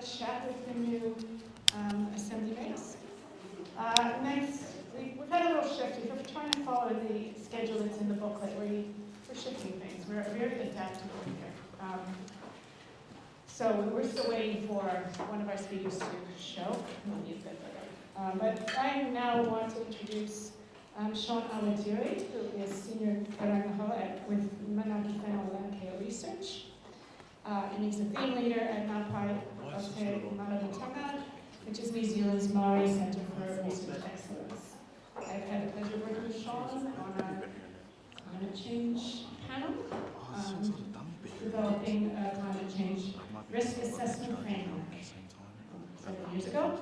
a chat with the new assembly mates. We've had a little shift. We're trying to follow the schedule that's in the booklet. We're shifting things. We're very adaptable here. So we're still waiting for one of our speakers to show. But I now want to introduce Sean Awadiri, who is Senior Karangaho with Manaki Whenua Land Care Research. And he's a theme leader at Māori Wellbeing, which is New Zealand's Māori Centre for Research Excellence. I've had the pleasure of working with Sean on a climate change panel, developing a climate change risk assessment framework several years ago.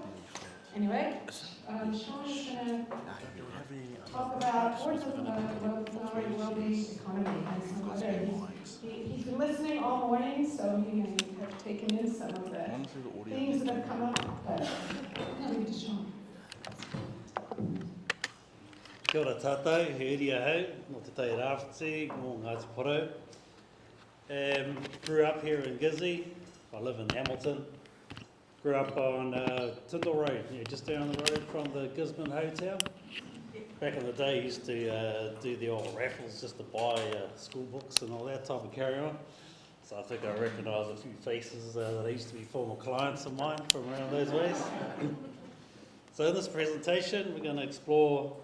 Anyway, Sean is going to talk about Māori Wellbeing economy and some other. He's been listening all morning, so he may have taken in some of the themes that have come up. But I'll leave it to Sean. Kia ora tātou, he iria hau, no te tai rāwhiti, mō Ngāti Porou. Grew up here in Gizzy. I live in Hamilton. Grew up on Tyndall Road, just down the road from the Gisborne Hotel. Back in the day, I used to do the old raffles just to buy school books and all that type of carry on. So I think I recognise a few faces that used to be former clients of mine from around those ways. So in this presentation, we're going to explore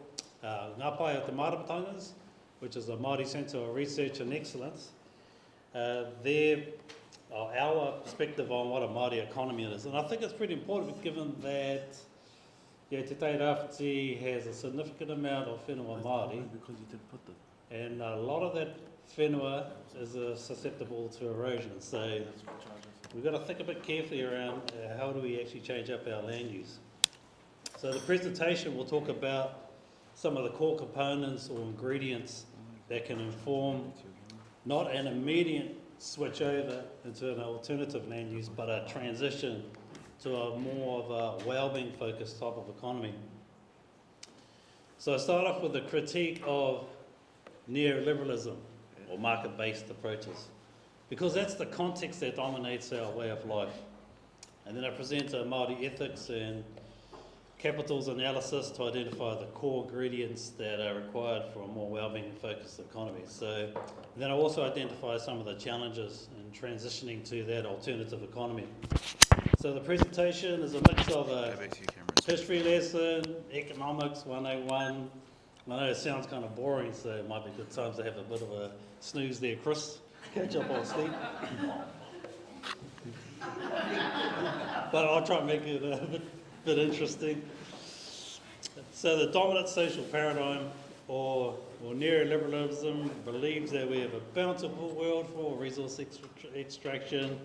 Ngāpai o te Mārapatangas, which is a Māori Centre of Research and Excellence. Our perspective on what a Māori economy is. And I think it's pretty important given that Te Tai Rāwhiti has a significant amount of whenua Māori, and a lot of that whenua is susceptible to erosion. So we've got to think a bit carefully around how do we actually change up our land use. So the presentation will talk about some of the core components or ingredients that can inform not an immediate switch over into an alternative land use, but a transition to a more of a well-being focused type of economy. So I start off with a critique of neoliberalism or market-based approaches, because that's the context that dominates our way of life. And then I present a Māori ethics and capitals analysis to identify the core ingredients that are required for a more well-being focused economy. So then I also identify some of the challenges in transitioning to that alternative economy. So the presentation is a mix of a history lesson, economics 101. I know it sounds kind of boring, so it might be good times to have a bit of a snooze there, Chris. Catch up on sleep. But I'll try and make it a bit interesting. So the dominant social paradigm or neoliberalism believes that we have a bountiful world for resource extraction.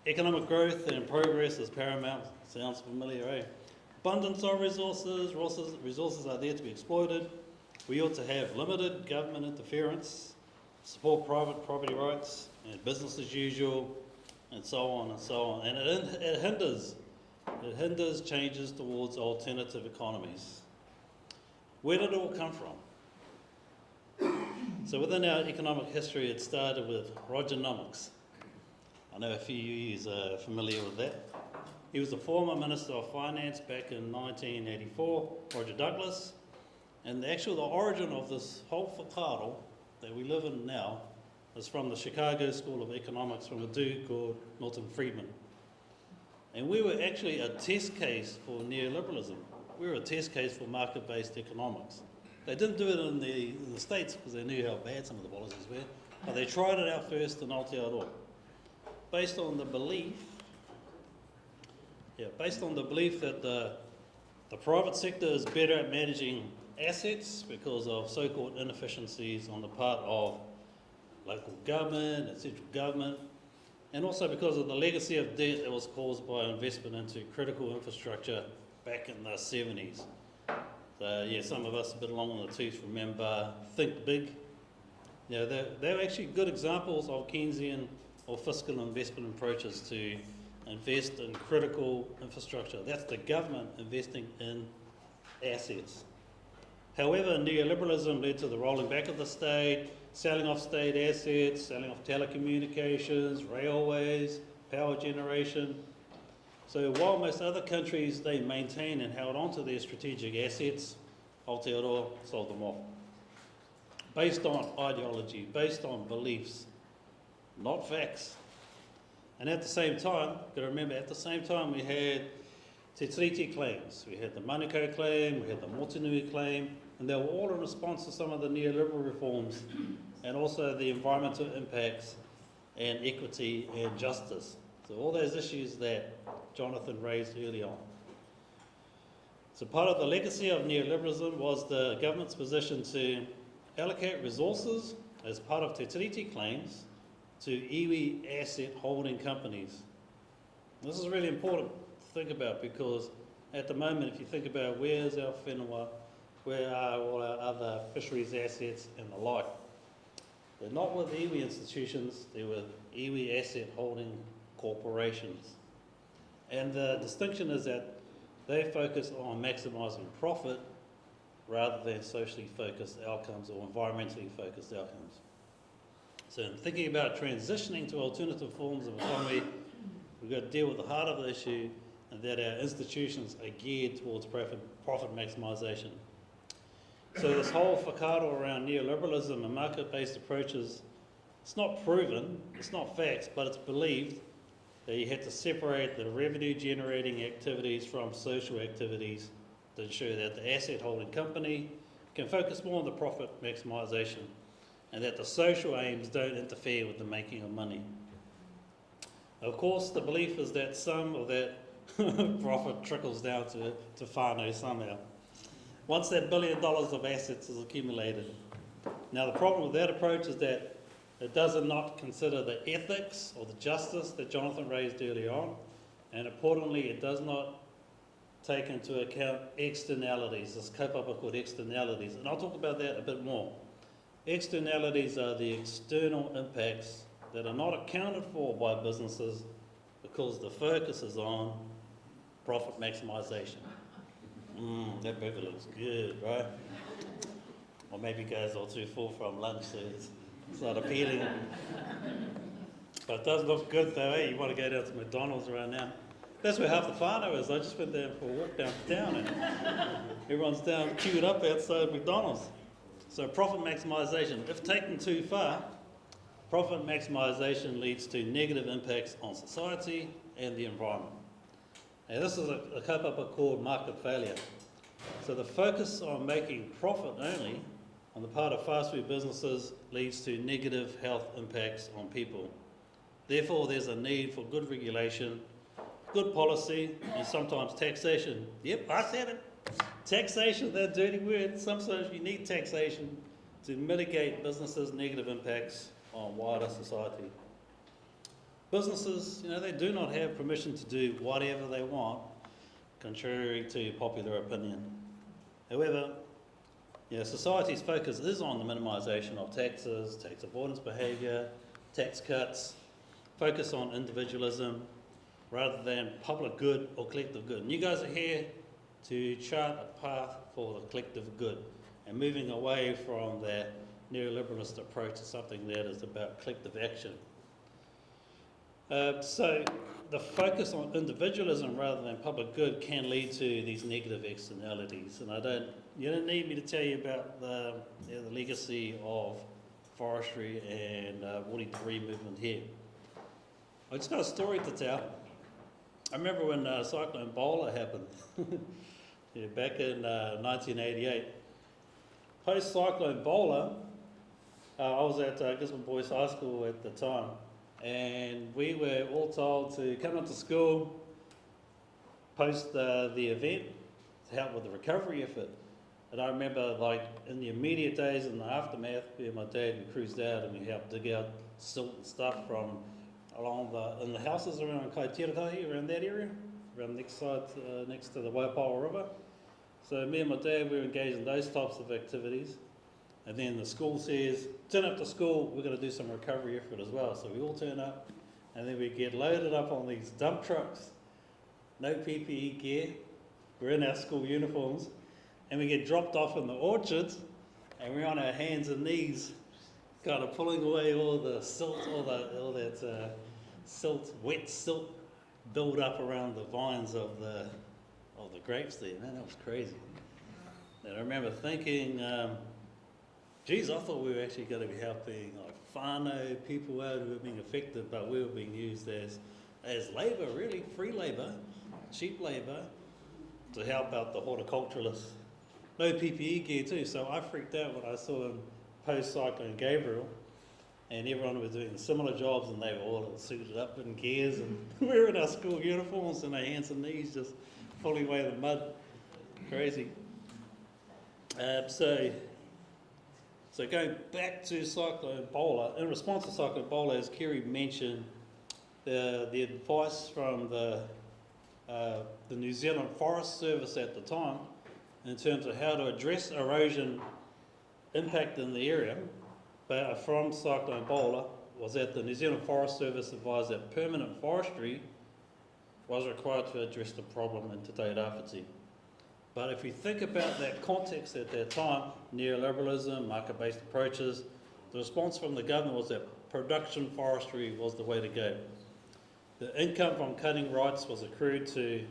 Economic growth and progress is paramount. Sounds familiar, eh? Abundance of resources are there to be exploited. We ought to have limited government interference, support private property rights, and business as usual, and so on and so on. And it hinders changes towards alternative economies. Where did it all come from? So within our economic history, it started with Rogernomics. I know a few of you are familiar with that. He was the former Minister of Finance back in 1984, Roger Douglas. And the origin of this whole whakaaro that we live in now is from the Chicago School of Economics from a dude called Milton Friedman. And we were actually a test case for neoliberalism. We were a test case for market-based economics. They didn't do it in the States because they knew how bad some of the policies were, but they tried it out first in Aotearoa. Based on the belief that the private sector is better at managing assets because of so-called inefficiencies on the part of local government and central government, and also because of the legacy of debt that was caused by investment into critical infrastructure back in the 70s. So some of us a bit long on the tooth remember Think Big. They were actually good examples of Keynesian or fiscal investment approaches to invest in critical infrastructure. That's the government investing in assets. However, neoliberalism led to the rolling back of the state, selling off state assets, selling off telecommunications, railways, power generation. So while most other countries, they maintained and held on to their strategic assets, Aotearoa sold them off. Based on ideology, based on beliefs, not facts. And at the same time, got to remember, at the same time we had te tiriti claims. We had the Manukau claim, we had the Motunui claim, and they were all in response to some of the neoliberal reforms and also the environmental impacts and equity and justice. So all those issues that Jonathan raised early on. So part of the legacy of neoliberalism was the government's position to allocate resources as part of te tiriti claims to iwi asset holding companies. This is really important to think about because at the moment, if you think about where's our whenua, where are all our other fisheries assets and the like, they're not with iwi institutions, they're with iwi asset holding corporations. And the distinction is that they focus on maximising profit rather than socially focused outcomes or environmentally focused outcomes. So in thinking about transitioning to alternative forms of economy, we've got to deal with the heart of the issue and that our institutions are geared towards profit maximisation. So this whole whakaaro around neoliberalism and market-based approaches, it's not proven, it's not facts, but it's believed that you have to separate the revenue-generating activities from social activities to ensure that the asset-holding company can focus more on the profit maximisation and that the social aims don't interfere with the making of money. Of course, the belief is that some of that profit trickles down to whānau somehow. Once that $1 billion of assets is accumulated. Now the problem with that approach is that it does not consider the ethics or the justice that Jonathan raised earlier on, and importantly, it does not take into account externalities. This kaupapa called externalities, and I'll talk about that a bit more. Externalities are the external impacts that are not accounted for by businesses because the focus is on profit maximisation. That burger looks good, right? Or maybe guys are too full from lunch, so it's not appealing. But it does look good though, eh? You want to go down to McDonald's around now. That's where half the whānau is. I just went there for a walk downtown and everyone's down queued up outside McDonald's. So profit maximisation, if taken too far, profit maximisation leads to negative impacts on society and the environment. Now this is a kaupapa called market failure. So the focus on making profit only on the part of fast food businesses leads to negative health impacts on people. Therefore, there's a need for good regulation, good policy, and sometimes taxation. Yep, I said it. Taxation, that dirty word. Sometimes you need taxation to mitigate businesses' negative impacts on wider society. Businesses, they do not have permission to do whatever they want, contrary to popular opinion. However, society's focus is on the minimisation of taxes, tax avoidance behaviour, tax cuts, focus on individualism rather than public good or collective good. And you guys are here to chart a path for the collective good and moving away from that neoliberalist approach to something that is about collective action. So the focus on individualism rather than public good can lead to these negative externalities. And you don't need me to tell you about the legacy of forestry and woody debris movement here. I just got a story to tell. I remember when Cyclone Bowler happened, back in 1988. Post-Cyclone Bowler, I was at Gisborne Boys High School at the time, and we were all told to come into school post the event to help with the recovery effort. And I remember, in the immediate days in the aftermath, me and my dad, we cruised out and we helped dig out silt and stuff from in the houses around Kaitirotahi, around that area, around next to the Waipawa River. So me and my dad, we were engaged in those types of activities. And then the school says, turn up to school, we're going to do some recovery effort as well. So we all turn up, and then we get loaded up on these dump trucks, no PPE gear, we're in our school uniforms, and we get dropped off in the orchards, and we're on our hands and knees, kind of pulling away all the silt, all that silt, wet silt build up around the vines of the grapes there. Man, that was crazy. And I remember thinking, geez, I thought we were actually going to be helping like whānau people out who were being affected, but we were being used as labour, really, free labour, cheap labour, to help out the horticulturalists. No PPE gear too, so I freaked out when I saw in post-cyclone Gabriel, and everyone was doing similar jobs, and they were all suited up in gears and wearing our school uniforms and their hands and knees just pulling away the mud. Crazy. So going back to Cyclone Bola, in response to Cyclone Bola, as Kerry mentioned, the advice from the New Zealand Forest Service at the time in terms of how to address erosion impact in the area from Cyclone Bola was that the New Zealand Forest Service advised that permanent forestry was required to address the problem in Te Taurawhiti. But if we think about that context at that time, neoliberalism, market-based approaches, the response from the government was that production forestry was the way to go. The income from cutting rights was accrued to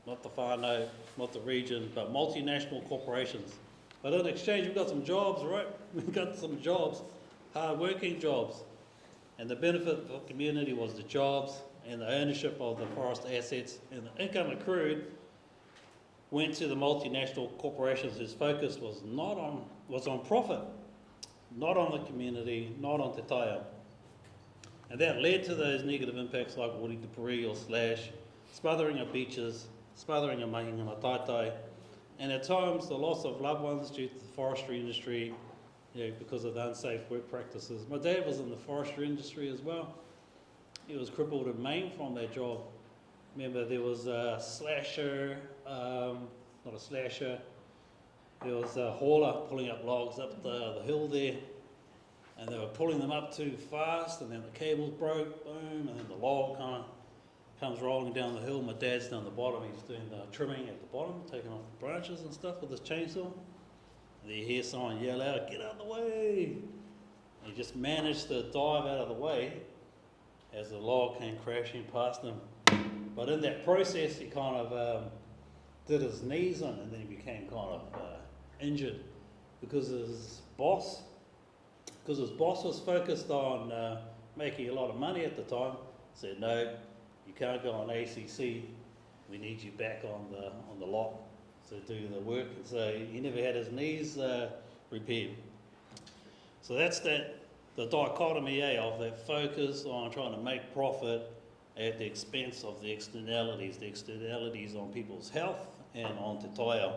not the whānau, not the region, but multinational corporations. But in exchange, we've got some jobs, right? We've got some jobs, hard-working jobs. And the benefit for the community was the jobs and the ownership of the forest assets, and the income accrued went to the multinational corporations whose focus was on profit, not on the community, not on te taia. And that led to those negative impacts like woody debris or slash, smothering of beaches, smothering of mahingana taitai, and at times the loss of loved ones due to the forestry industry, because of the unsafe work practices. My dad was in the forestry industry as well. He was crippled and maimed from that job. Remember, there was a slasher, not a slasher, there was a hauler pulling up logs up the hill there, and they were pulling them up too fast, and then the cables broke, boom, and then the log kind of comes rolling down the hill. My dad's down the bottom, he's doing the trimming at the bottom, taking off the branches and stuff with his chainsaw. And you hear someone yell out, "Get out of the way!" And he just managed to dive out of the way as the log came crashing past him. But in that process, he kind of did his knees in, and then he became kind of injured because his boss was focused on making a lot of money at the time. Said, "No, you can't go on ACC. We need you back on the lot to do the work." And so he never had his knees repaired. So that's the dichotomy of that focus on trying to make profit at the expense of the externalities on people's health and on te taia.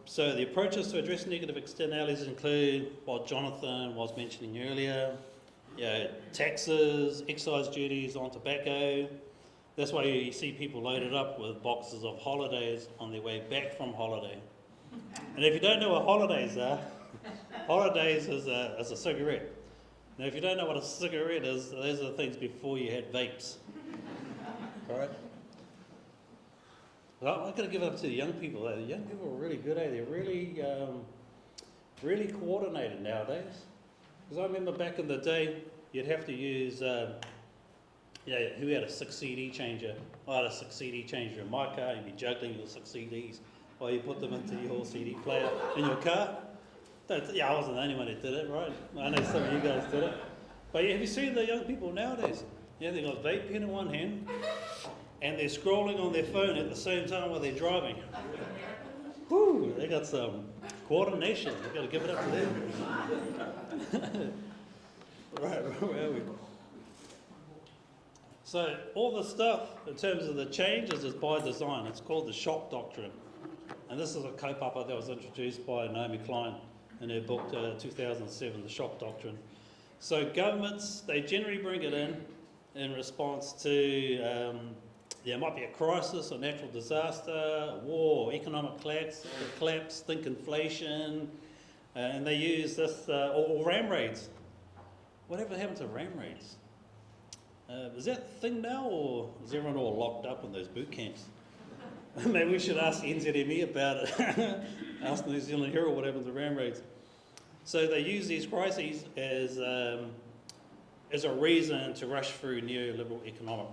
So the approaches to address negative externalities include what Jonathan was mentioning earlier, taxes, excise duties on tobacco. That's why you see people loaded up with boxes of holidays on their way back from holiday. And if you don't know what holidays are, holidays is a cigarette. Now, if you don't know what a cigarette is, those are the things before you had vapes. All right? Well, I've got to give it up to the young people. The young people are really good, They're really, really coordinated nowadays. Because I remember back in the day, you'd have to use, who had a 6 CD changer? I had a 6 CD changer in my car. You'd be juggling your 6 CDs while you put them into your CD player in your car. I wasn't the only one who did it, right? I know some of you guys did it. But have you seen the young people nowadays? They've got a vape pen in one hand, and they're scrolling on their phone at the same time while they're driving. Whew, they got some coordination. We've got to give it up to them. Right, where are we? So all the stuff in terms of the changes is by design. It's called the shock doctrine. And this is a kaupapa that was introduced by Naomi Klein in her book 2007, The Shock Doctrine. So governments, they generally bring it in response to, there might be a crisis, a natural disaster, a war, economic collapse, think inflation, and they use this, or ram raids. Whatever happened to ram raids? Is that the thing now, or is everyone all locked up in those boot camps? Maybe we should ask NZME about it. Ask New Zealand Herald what happened to ram raids. So they use these crises as is a reason to rush through neoliberal economic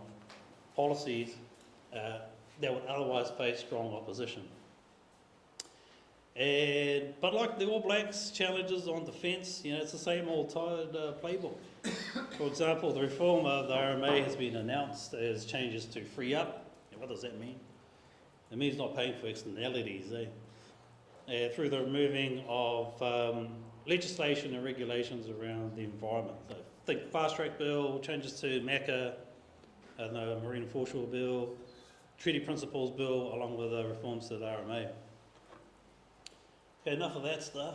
policies that would otherwise face strong opposition. But like the All Blacks challenges on defence, it's the same old tired playbook. For example, the reform of the RMA has been announced as changes to free up. And what does that mean? It means not paying for externalities, through the removing of legislation and regulations around the environment. So think fast track bill, changes to MACA, the Marine and Foreshore bill, treaty principles bill, along with reforms to the RMA. Okay, enough of that stuff.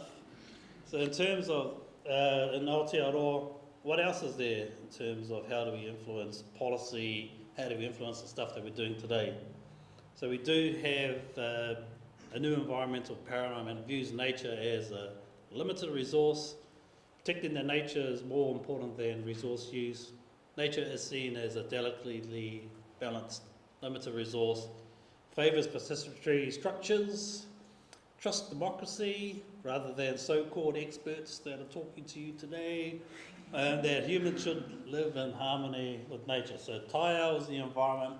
So in terms of in Aotearoa, what else is there in terms of how do we influence policy, how do we influence the stuff that we're doing today? So we do have a new environmental paradigm, and it views nature as a limited resource. Protecting the nature is more important than resource use. Nature is seen as a delicately balanced, limited resource, favours participatory structures, trust democracy rather than so-called experts that are talking to you today, and that humans should live in harmony with nature. So Taiao is the environment,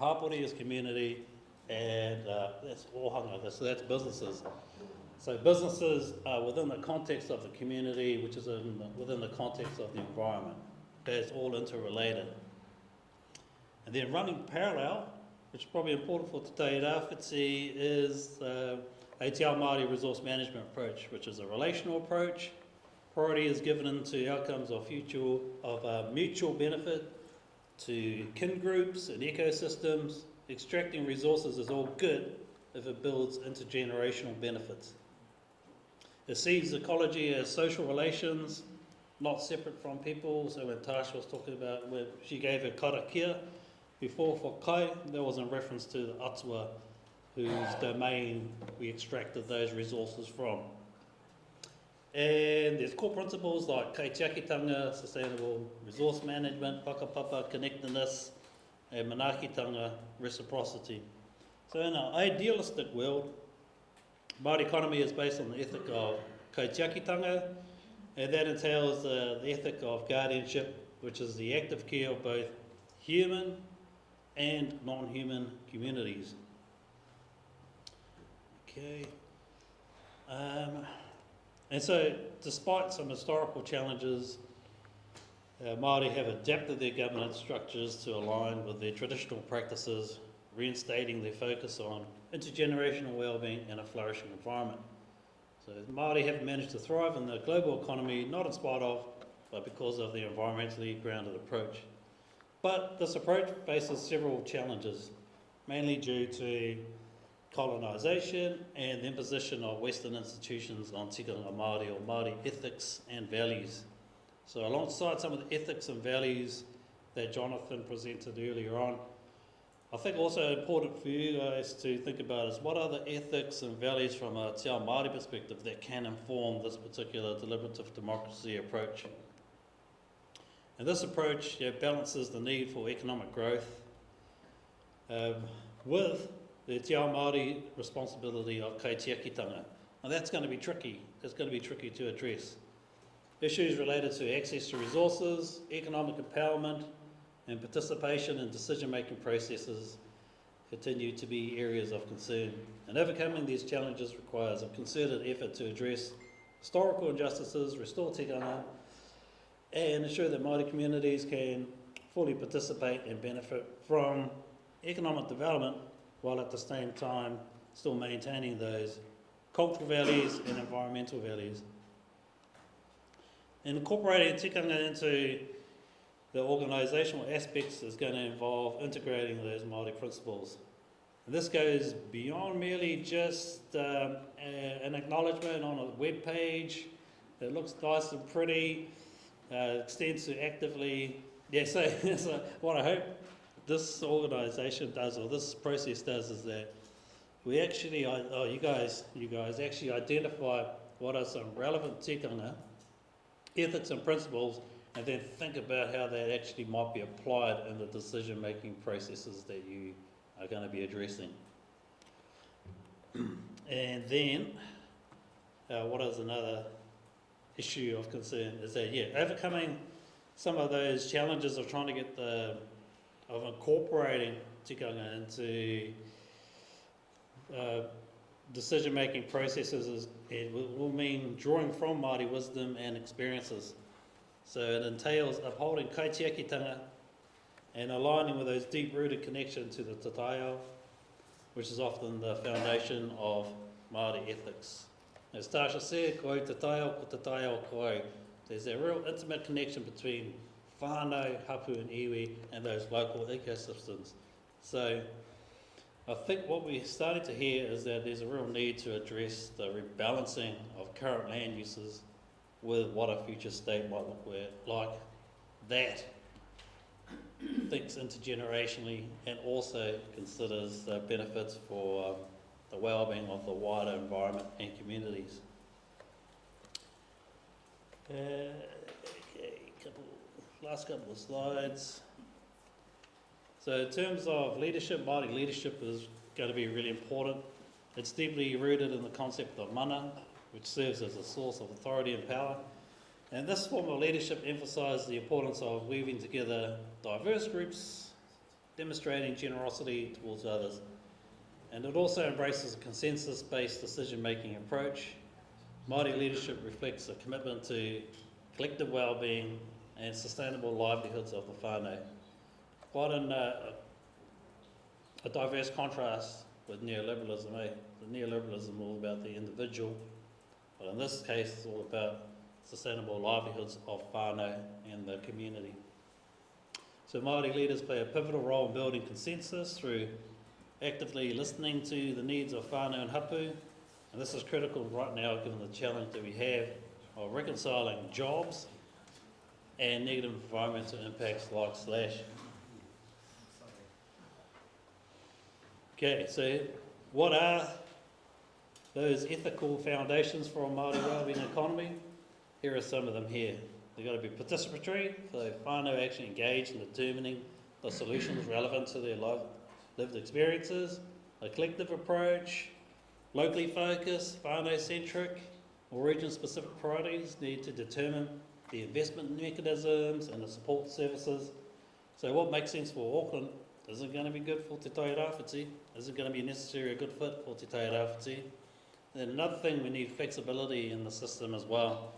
Hapori is community, and that's ohanga, so that's businesses. So businesses are within the context of the community, which is within the context of the environment. That's all interrelated. And then running parallel, which is probably important for Te Rāwhiti, is a Te Ao Māori resource management approach, which is a relational approach. Priority is given to outcomes of mutual benefit to kin groups and ecosystems. Extracting resources is all good if it builds intergenerational benefits. It sees ecology as social relations, not separate from people. So when Tasha was talking about where she gave her karakia before for kai, that was in reference to the atua, whose domain we extracted those resources from. And there's core principles like kaitiakitanga, sustainable resource management, whakapapa, connectedness, and manaakitanga, reciprocity. So in an idealistic world, Māori economy is based on the ethic of kaitiakitanga, and that entails the ethic of guardianship, which is the active care of both human and non-human communities. Okay. And so, despite some historical challenges, Māori have adapted their governance structures to align with their traditional practices, reinstating their focus on intergenerational wellbeing and a flourishing environment. So Māori have managed to thrive in the global economy, not in spite of, but because of the environmentally grounded approach. But this approach faces several challenges, mainly due to colonisation and the imposition of Western institutions on tikanga Māori or Māori ethics and values. So alongside some of the ethics and values that Jonathan presented earlier on, I think also important for you guys to think about is what are the ethics and values from a Te Ao Māori perspective that can inform this particular deliberative democracy approach. And this approach balances the need for economic growth with the Te Ao Māori responsibility of kaitiakitanga. Now that's going to be tricky. It's going to be tricky to address. Issues related to access to resources, economic empowerment, and participation in decision-making processes continue to be areas of concern. And overcoming these challenges requires a concerted effort to address historical injustices, restore tikanga, and ensure that Māori communities can fully participate and benefit from economic development while at the same time still maintaining those cultural values and environmental values. And incorporating tikanga into the organisational aspects is going to involve integrating those Māori principles. And this goes beyond merely just an acknowledgement on a web page that looks nice and pretty, extends to actively. Yeah, so what I hope this organisation does, or this process does, is that we actually, you guys actually identify what are some relevant tikanga, ethics and principles, and then think about how that actually might be applied in the decision-making processes that you are going to be addressing. And then, what is another issue of concern is that, overcoming some of those challenges of trying to get of incorporating tikanga into decision-making processes it will mean drawing from Māori wisdom and experiences. So it entails upholding kaitiakitanga and aligning with those deep-rooted connections to the tataiao, which is often the foundation of Māori ethics. As Tasha said, ko tataiao ko tataiao ko. There's a real intimate connection between whānau, hapu and iwi and those local ecosystems. So I think what we're starting to hear is that there's a real need to address the rebalancing of current land uses with what a future state might look like that thinks intergenerationally and also considers the benefits for the well-being of the wider environment and communities. Last couple of slides. So in terms of leadership, Māori leadership is going to be really important. It's deeply rooted in the concept of mana, which serves as a source of authority and power. And this form of leadership emphasised the importance of weaving together diverse groups, demonstrating generosity towards others. And it also embraces a consensus-based decision-making approach. Māori leadership reflects a commitment to collective well-being and sustainable livelihoods of the whānau. Quite a diverse contrast with neoliberalism, eh? The neoliberalism is all about the individual, but in this case it's all about sustainable livelihoods of whānau and the community. So Māori leaders play a pivotal role in building consensus through actively listening to the needs of whānau and hapu, and this is critical right now given the challenge that we have of reconciling jobs and negative environmental impacts like slash. Okay, so what are those ethical foundations for a Māori wellbeing economy? Here are some of them here. They've got to be participatory, so whānau actually engage in determining the solutions relevant to their lived experiences, a collective approach, locally focused, whānau-centric, or region-specific priorities need to determine the investment mechanisms and the support services. So what makes sense for Auckland isn't going to be good for Te Tairāwhiti, isn't going to be necessarily a good fit for Te Tairāwhiti. Then another thing, we need flexibility in the system as well.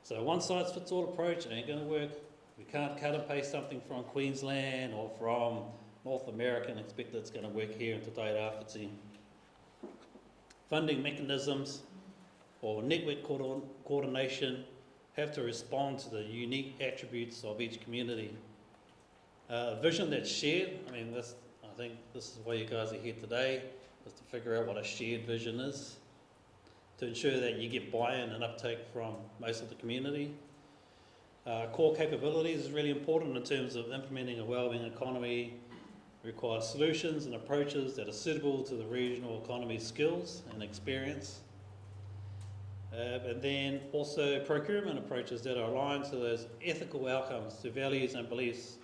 So one size fits all approach ain't going to work. We can't cut and paste something from Queensland or from North America and expect that it's going to work here in Te Tairāwhiti. Funding mechanisms or network coordination have to respond to the unique attributes of each community. A vision that's shared, I think this is why you guys are here today, is to figure out what a shared vision is, to ensure that you get buy-in and uptake from most of the community. Core capabilities is really important in terms of implementing a wellbeing economy. Requires solutions and approaches that are suitable to the regional economy's skills and experience. And then also procurement approaches that are aligned to those ethical outcomes, to values and beliefs.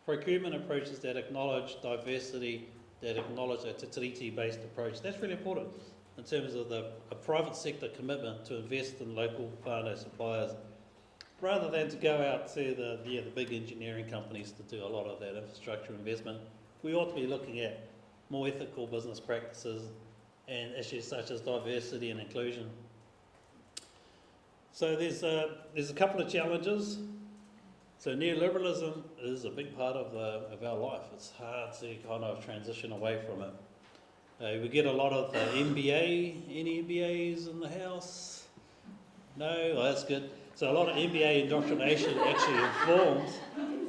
Procurement approaches that acknowledge diversity, that acknowledge a te tiriti-based approach. That's really important in terms of a private sector commitment to invest in local whānau suppliers, rather than to go out to the big engineering companies to do a lot of that infrastructure investment. We ought to be looking at more ethical business practices and issues such as diversity and inclusion. So there's a couple of challenges. So neoliberalism is a big part of our life. It's hard to kind of transition away from it. We get a lot of MBA. Any MBAs in the house? No? Oh, that's good. So a lot of MBA indoctrination actually informs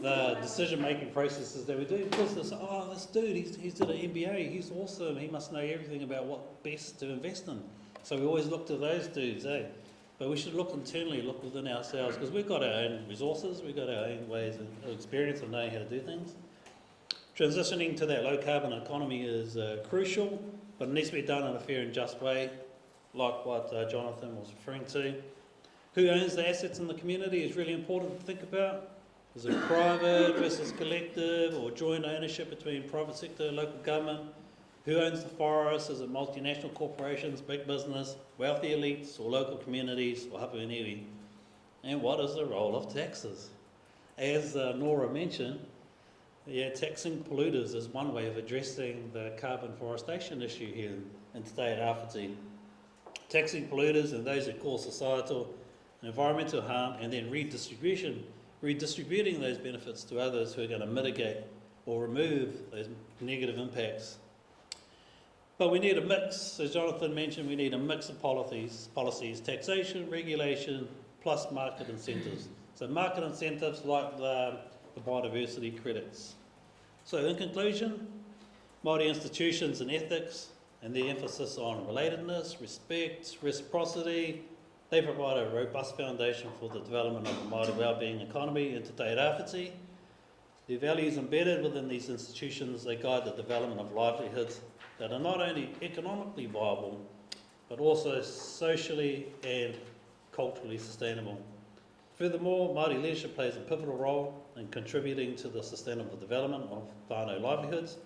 the decision-making processes that we do, because this dude, he's did an MBA, he's awesome, he must know everything about what best to invest in. So we always look to those dudes, eh? But we should look internally, look within ourselves, because we've got our own resources, we've got our own ways of experience of knowing how to do things. Transitioning to that low-carbon economy is crucial, but it needs to be done in a fair and just way, like what Jonathan was referring to. Who owns the assets in the community is really important to think about. Is it private versus collective or joint ownership between private sector and local government? Who owns the forests? Is it multinational corporations, big business, wealthy elites or local communities or hapu and iwi? And what is the role of taxes? As Nora mentioned, taxing polluters is one way of addressing the carbon forestation issue here in Te Rāwhiti. Taxing polluters and those who cause societal and environmental harm, and then redistributing those benefits to others who are going to mitigate or remove those negative impacts. But we need a mix, as Jonathan mentioned, we need a mix of policies, taxation, regulation, plus market incentives. So market incentives like the biodiversity credits. So in conclusion, Māori institutions and ethics and their emphasis on relatedness, respect, reciprocity, they provide a robust foundation for the development of the Māori Wellbeing economy in Te Rāwhiti. The values embedded within these institutions, they guide the development of livelihoods that are not only economically viable, but also socially and culturally sustainable. Furthermore, Māori leadership plays a pivotal role in contributing to the sustainable development of whānau livelihoods,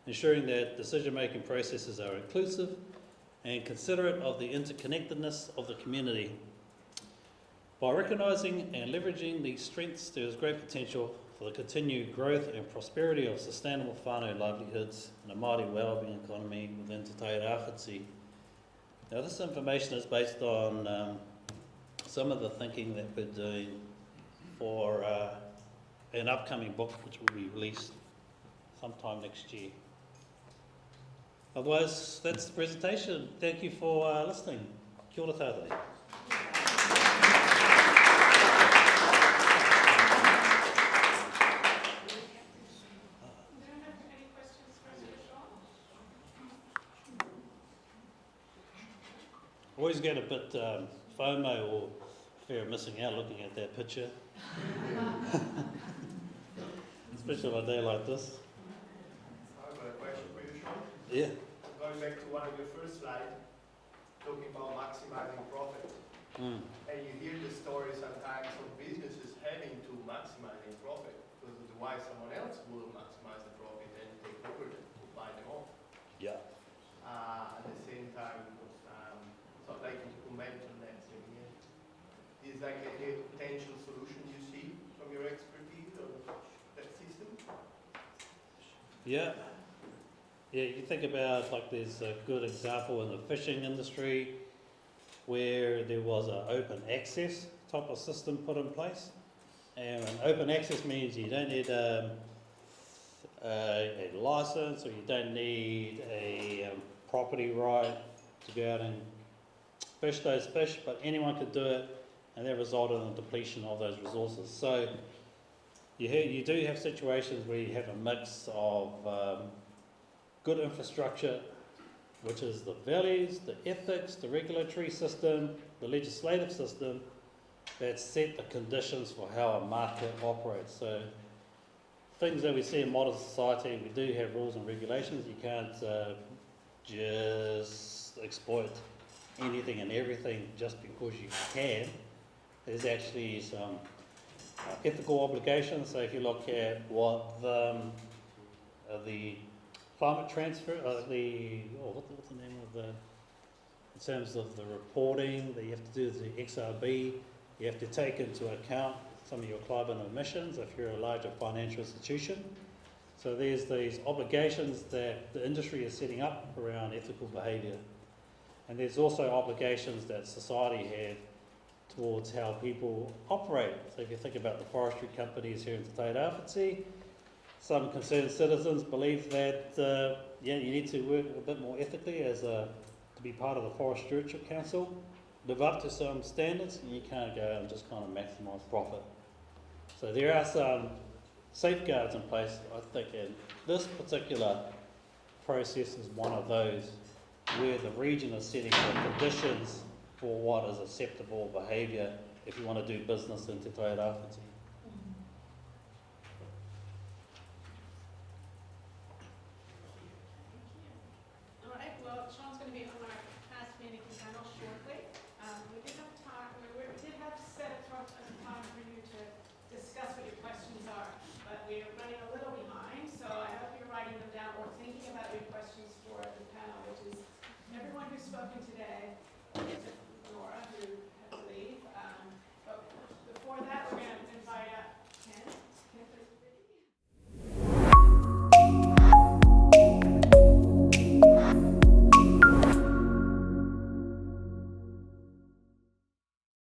ensuring that decision-making processes are inclusive and considerate of the interconnectedness of the community. By recognising and leveraging these strengths, there is great potential for the continued growth and prosperity of sustainable whānau livelihoods and a Māori wellbeing economy within Te Rāwhiti. Now, this information is based on some of the thinking that we're doing for an upcoming book which will be released sometime next year. Otherwise, that's the presentation. Thank you for listening. Kia ora tātou. We don't have any questions for us, Sean? Always get a bit FOMO or fear of missing out looking at that picture. Especially on a day like this. I've got a question for you, Sean. Yeah. Going back to one of your first slides, talking about maximizing profit. And you hear the story sometimes of businesses having to maximizing profit because otherwise someone else will maximize the profit and take over them, to buy them off. Yeah. At the same time, so I'd like you to comment on that thing. Is like a potential solution you see from your expertise on that system? Yeah. Yeah, you think about, like, there's a good example in the fishing industry where there was an open access type of system put in place. And open access means you don't need a license, or you don't need a property right to go out and fish those fish, but anyone could do it, and that resulted in the depletion of those resources. So you do have situations where you have a mix of good infrastructure, which is the values, the ethics, the regulatory system, the legislative system, that set the conditions for how a market operates. So things that we see in modern society, we do have rules and regulations. You can't just exploit anything and everything just because you can. There's actually some ethical obligations. So if you look at what the climate transfer, what's the name of the, in terms of the reporting that you have to do, the XRB, you have to take into account some of your carbon emissions if you're a larger financial institution. So there's these obligations that the industry is setting up around ethical behaviour. And there's also obligations that society have towards how people operate. So if you think about the forestry companies here in Te Rāwhiti, some concerned citizens believe that you need to work a bit more ethically to be part of the Forest Stewardship Council, live up to some standards, and you can't go and just kind of maximise profit. So there are some safeguards in place, I think, and this particular process is one of those where the region is setting the conditions for what is acceptable behaviour if you want to do business in Te Rāwhiti.